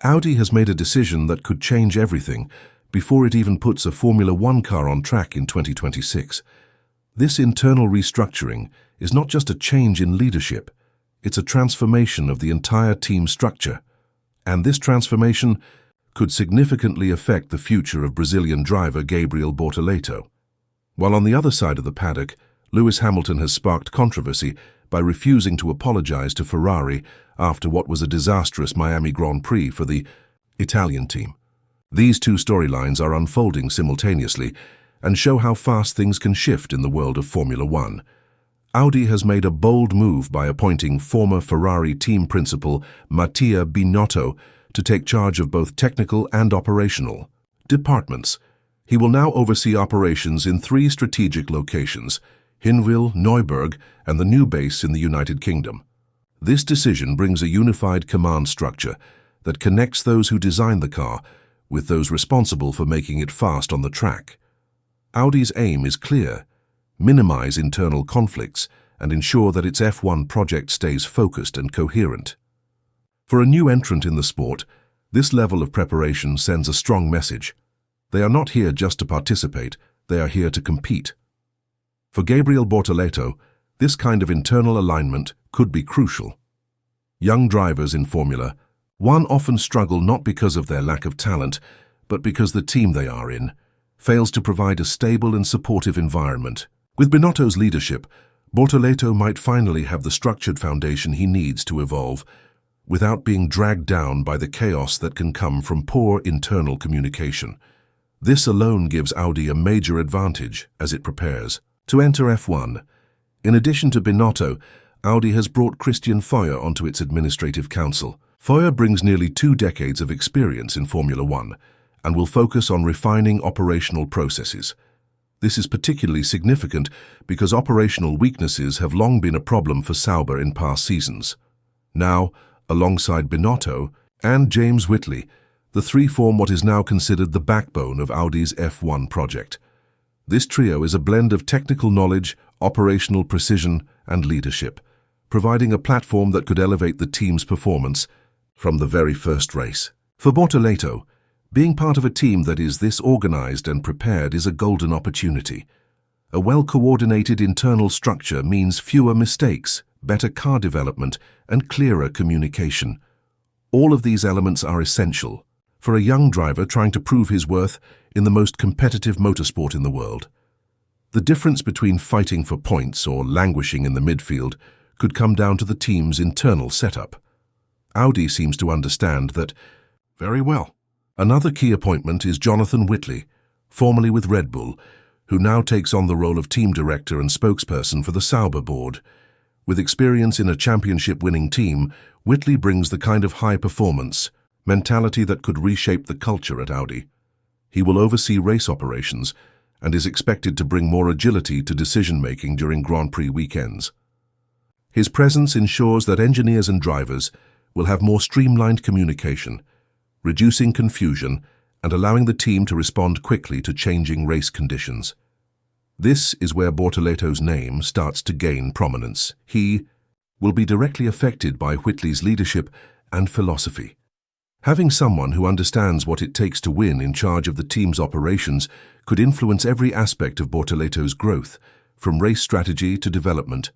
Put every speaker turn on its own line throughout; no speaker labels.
Audi has made a decision that could change everything before it even puts a Formula One car on track in 2026. This internal restructuring is not just a change in leadership, it's a transformation of the entire team structure. And this transformation could significantly affect the future of Brazilian driver Gabriel Bortoleto. While on the other side of the paddock, Lewis Hamilton has sparked controversy by refusing to apologize to Ferrari after what was a disastrous Miami Grand Prix for the Italian team. These two storylines are unfolding simultaneously and show how fast things can shift in the world of Formula One. Audi has made a bold move by appointing former Ferrari team principal Mattia Binotto to take charge of both technical and operational departments. He will now oversee operations in 3 strategic locations: Hinwil, Neuburg, and the new base in the United Kingdom. This decision brings a unified command structure that connects those who designed the car with those responsible for making it fast on the track. Audi's aim is clear: minimize internal conflicts and ensure that its F1 project stays focused and coherent. For a new entrant in the sport, this level of preparation sends a strong message. They are not here just to participate, they are here to compete. For Gabriel Bortoleto, this kind of internal alignment could be crucial. Young drivers in Formula One often struggle not because of their lack of talent, but because the team they are in fails to provide a stable and supportive environment. With Binotto's leadership, Bortoleto might finally have the structured foundation he needs to evolve, without being dragged down by the chaos that can come from poor internal communication. This alone gives Audi a major advantage as it prepares to enter F1. In addition to Binotto, Audi has brought Christian Feuer onto its administrative council. Feuer brings nearly 2 decades of experience in Formula One and will focus on refining operational processes. This is particularly significant because operational weaknesses have long been a problem for Sauber in past seasons. Now, alongside Binotto and James Whitley, the 3 form what is now considered the backbone of Audi's F1 project. This trio is a blend of technical knowledge, operational precision, and leadership, providing a platform that could elevate the team's performance from the very first race. For Bortoleto, being part of a team that is this organized and prepared is a golden opportunity. A well-coordinated internal structure means fewer mistakes, better car development, and clearer communication. All of these elements are essential for a young driver trying to prove his worth in the most competitive motorsport in the world. The difference between fighting for points or languishing in the midfield could come down to the team's internal setup. Audi seems to understand that very well. Another key appointment is Jonathan Whitley, formerly with Red Bull, who now takes on the role of team director and spokesperson for the Sauber board. With experience in a championship-winning team, Whitley brings the kind of high-performance mentality that could reshape the culture at Audi. He will oversee race operations and is expected to bring more agility to decision-making during Grand Prix weekends. His presence ensures that engineers and drivers will have more streamlined communication, reducing confusion and allowing the team to respond quickly to changing race conditions. This is where Bortoleto's name starts to gain prominence. He will be directly affected by Whitley's leadership and philosophy. Having someone who understands what it takes to win in charge of the team's operations could influence every aspect of Bortoleto's growth, from race strategy to development,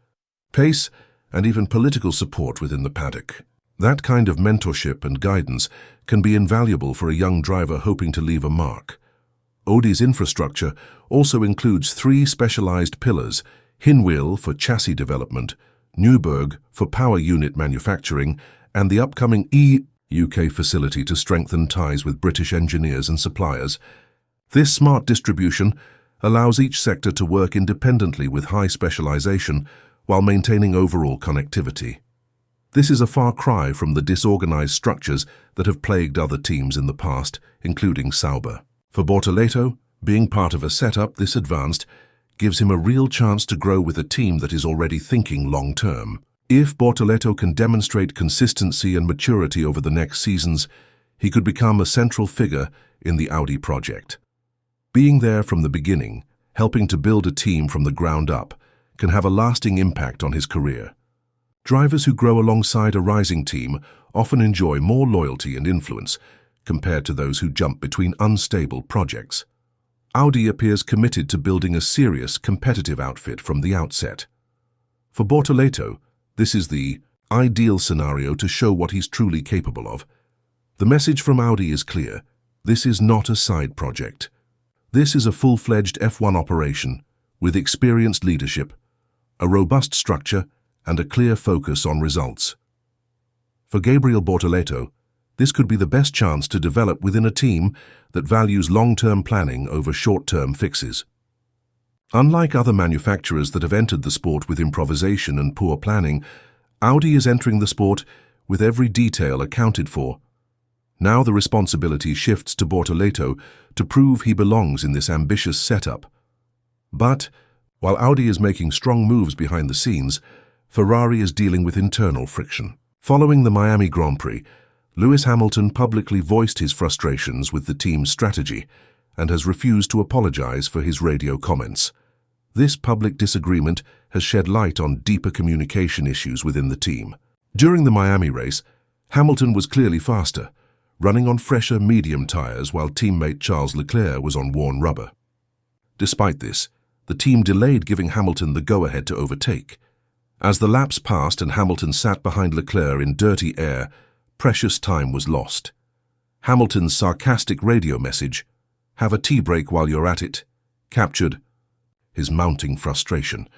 pace, and even political support within the paddock. That kind of mentorship and guidance can be invaluable for a young driver hoping to leave a mark. Audi's infrastructure also includes 3 specialized pillars: Hinwil for chassis development, Neuburg for power unit manufacturing, and the upcoming UK facility to strengthen ties with British engineers and suppliers. This smart distribution allows each sector to work independently with high specialization while maintaining overall connectivity. This is a far cry from the disorganized structures that have plagued other teams in the past, including Sauber. For Bortoleto, being part of a setup this advanced gives him a real chance to grow with a team that is already thinking long-term. If Bortoleto can demonstrate consistency and maturity over the next seasons, he could become a central figure in the Audi project. Being there from the beginning, helping to build a team from the ground up, can have a lasting impact on his career. Drivers who grow alongside a rising team often enjoy more loyalty and influence compared to those who jump between unstable projects. Audi appears committed to building a serious, competitive outfit from the outset. For Bortoleto, this is the ideal scenario to show what he's truly capable of. The message from Audi is clear. This is not a side project. This is a full-fledged F1 operation with experienced leadership, a robust structure, and a clear focus on results. For Gabriel Bortoleto, this could be the best chance to develop within a team that values long-term planning over short-term fixes. Unlike other manufacturers that have entered the sport with improvisation and poor planning, Audi is entering the sport with every detail accounted for. Now the responsibility shifts to Bortoleto to prove he belongs in this ambitious setup. But, while Audi is making strong moves behind the scenes, Ferrari is dealing with internal friction. Following the Miami Grand Prix, Lewis Hamilton publicly voiced his frustrations with the team's strategy and has refused to apologize for his radio comments. This public disagreement has shed light on deeper communication issues within the team. During the Miami race, Hamilton was clearly faster, running on fresher medium tires while teammate Charles Leclerc was on worn rubber. Despite this, the team delayed giving Hamilton the go-ahead to overtake. As the laps passed and Hamilton sat behind Leclerc in dirty air, precious time was lost. Hamilton's sarcastic radio message, "Have a tea break while you're at it," captured his mounting frustration.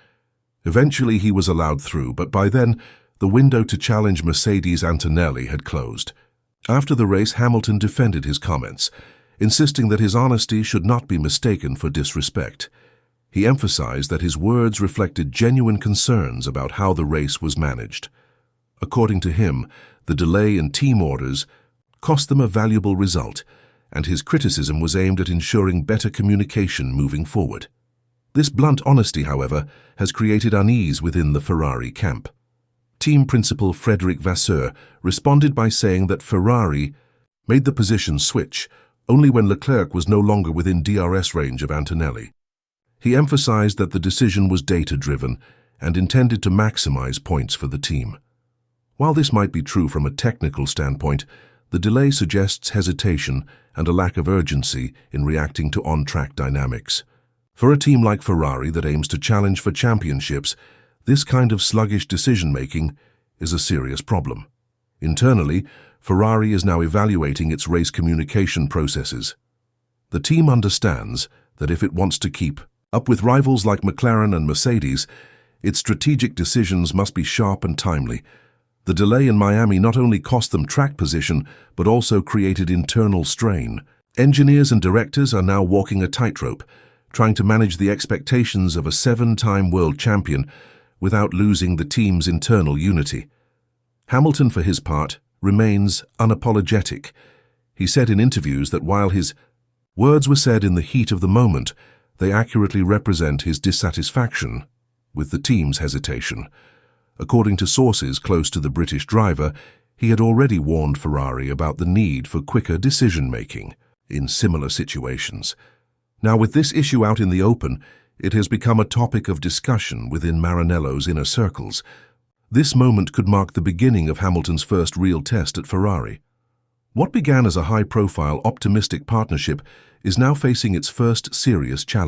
Eventually he was allowed through, but by then the window to challenge Mercedes Antonelli had closed. After the race, Hamilton defended his comments, insisting that his honesty should not be mistaken for disrespect. He emphasized that his words reflected genuine concerns about how the race was managed. According to him, the delay in team orders cost them a valuable result, and his criticism was aimed at ensuring better communication moving forward. This blunt honesty, however, has created unease within the Ferrari camp. Team principal Frédéric Vasseur responded by saying that Ferrari made the position switch only when Leclerc was no longer within DRS range of Antonelli. He emphasized that the decision was data-driven and intended to maximize points for the team. While this might be true from a technical standpoint, the delay suggests hesitation and a lack of urgency in reacting to on-track dynamics. For a team like Ferrari that aims to challenge for championships, this kind of sluggish decision-making is a serious problem. Internally, Ferrari is now evaluating its race communication processes. The team understands that if it wants to keep up with rivals like McLaren and Mercedes, its strategic decisions must be sharp and timely. The delay in Miami not only cost them track position, but also created internal strain. Engineers and directors are now walking a tightrope, trying to manage the expectations of a 7-time world champion without losing the team's internal unity. Hamilton, for his part, remains unapologetic. He said in interviews that while his words were said in the heat of the moment, they accurately represent his dissatisfaction with the team's hesitation. According to sources close to the British driver, he had already warned Ferrari about the need for quicker decision-making in similar situations. Now, with this issue out in the open, it has become a topic of discussion within Maranello's inner circles. This moment could mark the beginning of Hamilton's first real test at Ferrari. What began as a high-profile, optimistic partnership is now facing its first serious challenge.